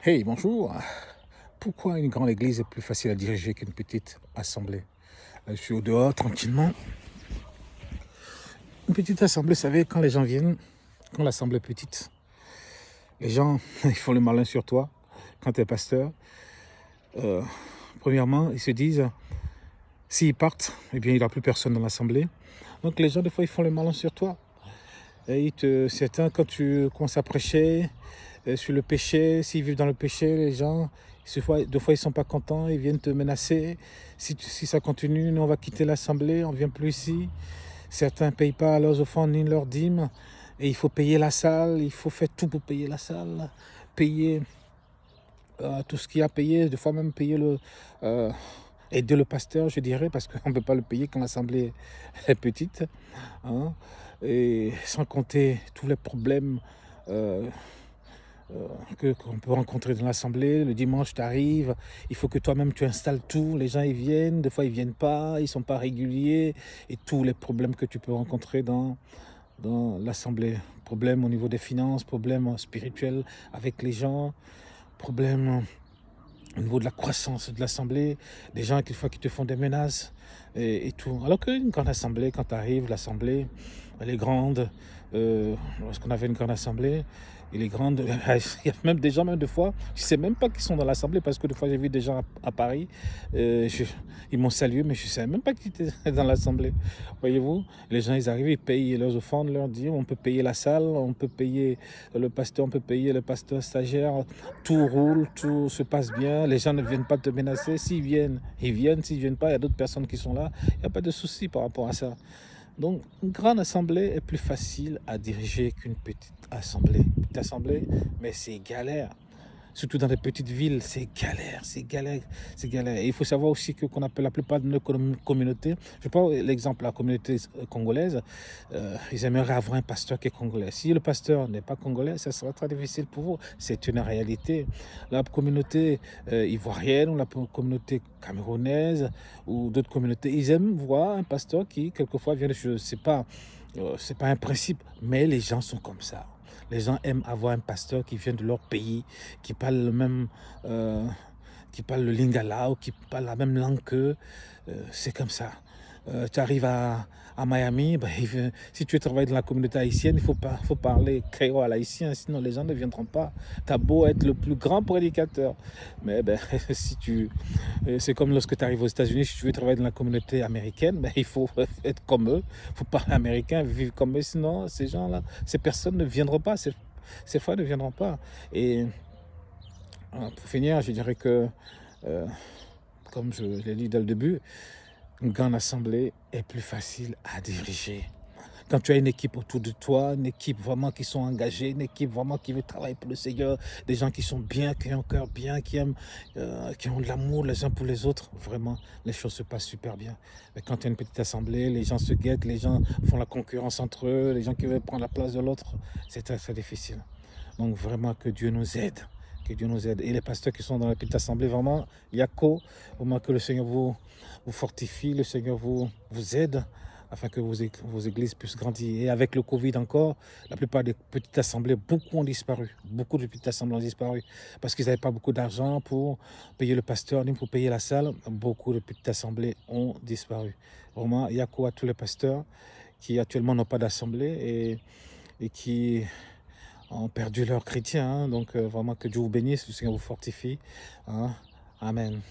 Hey, bonjour. Pourquoi une grande église est plus facile à diriger qu'une petite assemblée? Je suis au dehors tranquillement. Une petite assemblée, vous savez, quand les gens viennent, quand l'assemblée est petite, les gens, ils font le malin sur toi. Quand tu es pasteur, euh, premièrement, ils se disent, s'ils partent, eh bien, il n'y aura plus personne dans l'assemblée. Donc les gens, des fois, ils font le malin sur toi. Et certains, quand tu commences à prêcher sur le péché, s'ils vivent dans le péché, les gens, deux fois, ils ne sont pas contents, ils viennent te menacer. Si ça continue, nous, on va quitter l'assemblée, on ne vient plus ici. Certains ne payent pas leurs offrandes ni leurs dîmes. Et il faut payer la salle, il faut faire tout pour payer la salle, payer tout ce qu'il y a à payer, des fois même payer aider le pasteur, je dirais, parce qu'on ne peut pas le payer quand l'assemblée est petite. Hein. Et sans compter tous les problèmes euh, qu'on peut rencontrer dans l'assemblée. Le dimanche, tu arrives, il faut que toi-même tu installes tout. Les gens, ils viennent, des fois, ils viennent pas, ils ne sont pas réguliers. Et tous les problèmes que tu peux rencontrer dans l'assemblée. Problèmes au niveau des finances, problèmes spirituels avec les gens, problèmes au niveau de la croissance de l'assemblée, des gens quelquefois qui te font des menaces et tout. Alors qu'une grande assemblée, quand tu arrives, l'assemblée, elle est grande. Lorsqu'on avait une grande assemblée, il est grande. Il y a même des gens, même des fois, je ne sais même pas qu'ils sont dans l'assemblée parce que des fois j'ai vu des gens à Paris, ils m'ont salué, mais je ne savais même pas qu'ils étaient dans l'assemblée. Voyez-vous, les gens, ils arrivent, ils payent leurs offrandes, leur disent, on peut payer la salle, on peut payer le pasteur, on peut payer le pasteur stagiaire, tout roule, tout se passe bien, les gens ne viennent pas te menacer. S'ils viennent, ils viennent, s'ils ne viennent pas, il y a d'autres personnes qui sont là, il n'y a pas de souci par rapport à ça. Donc, une grande assemblée est plus facile à diriger qu'une petite assemblée. Petite assemblée, mais c'est galère. Surtout dans les petites villes, c'est galère, c'est galère, c'est galère. Et il faut savoir aussi que qu'on appelle la plupart de nos communautés, je prends l'exemple de la communauté congolaise, ils aimeraient avoir un pasteur qui est congolais. Si le pasteur n'est pas congolais, ça sera très difficile pour vous. C'est une réalité. La communauté ivoirienne ou la communauté camerounaise ou d'autres communautés, ils aiment voir un pasteur qui, quelquefois, vient de chez eux. C'est pas un principe, mais les gens sont comme ça. Les gens aiment avoir un pasteur qui vient de leur pays, qui parle le même, euh, qui parle le lingala ou qui parle la même langue qu'eux. C'est comme ça. Tu arrives à Miami, bah, si tu travailles dans la communauté haïtienne, faut parler créole haïtien, sinon les gens ne viendront pas. Tu as beau être le plus grand prédicateur. Mais ben, c'est comme lorsque tu arrives aux États-Unis, si tu veux travailler dans la communauté américaine, ben, il faut être comme eux, il faut parler américain, vivre comme eux, sinon ces gens-là, ces personnes ne viendront pas, ces fois ne viendront pas. Et pour finir, je dirais que, euh, comme je l'ai dit dès le début, une grande assemblée est plus facile à diriger. Quand tu as une équipe autour de toi, une équipe vraiment qui sont engagées, une équipe vraiment qui veut travailler pour le Seigneur, des gens qui sont bien, qui ont un cœur bien, qui aiment, qui ont de l'amour les uns pour les autres, vraiment, les choses se passent super bien. Mais quand tu as une petite assemblée, les gens se guettent, les gens font la concurrence entre eux, les gens qui veulent prendre la place de l'autre, c'est très, très difficile. Donc vraiment que Dieu nous aide. Que Dieu nous aide. Et les pasteurs qui sont dans la petite assemblée, vraiment, Yako, au moins que le Seigneur vous fortifie, le Seigneur vous aide afin que vos églises puissent grandir. Et avec le Covid encore, la plupart des petites assemblées, beaucoup ont disparu. Beaucoup de petites assemblées ont disparu parce qu'ils n'avaient pas beaucoup d'argent pour payer le pasteur ni pour payer la salle. Beaucoup de petites assemblées ont disparu. Vraiment, Yako à tous les pasteurs qui actuellement n'ont pas d'assemblée et qui ont perdu leur chrétien. Hein. Donc vraiment que Dieu vous bénisse, le Seigneur vous fortifie. Hein. Amen.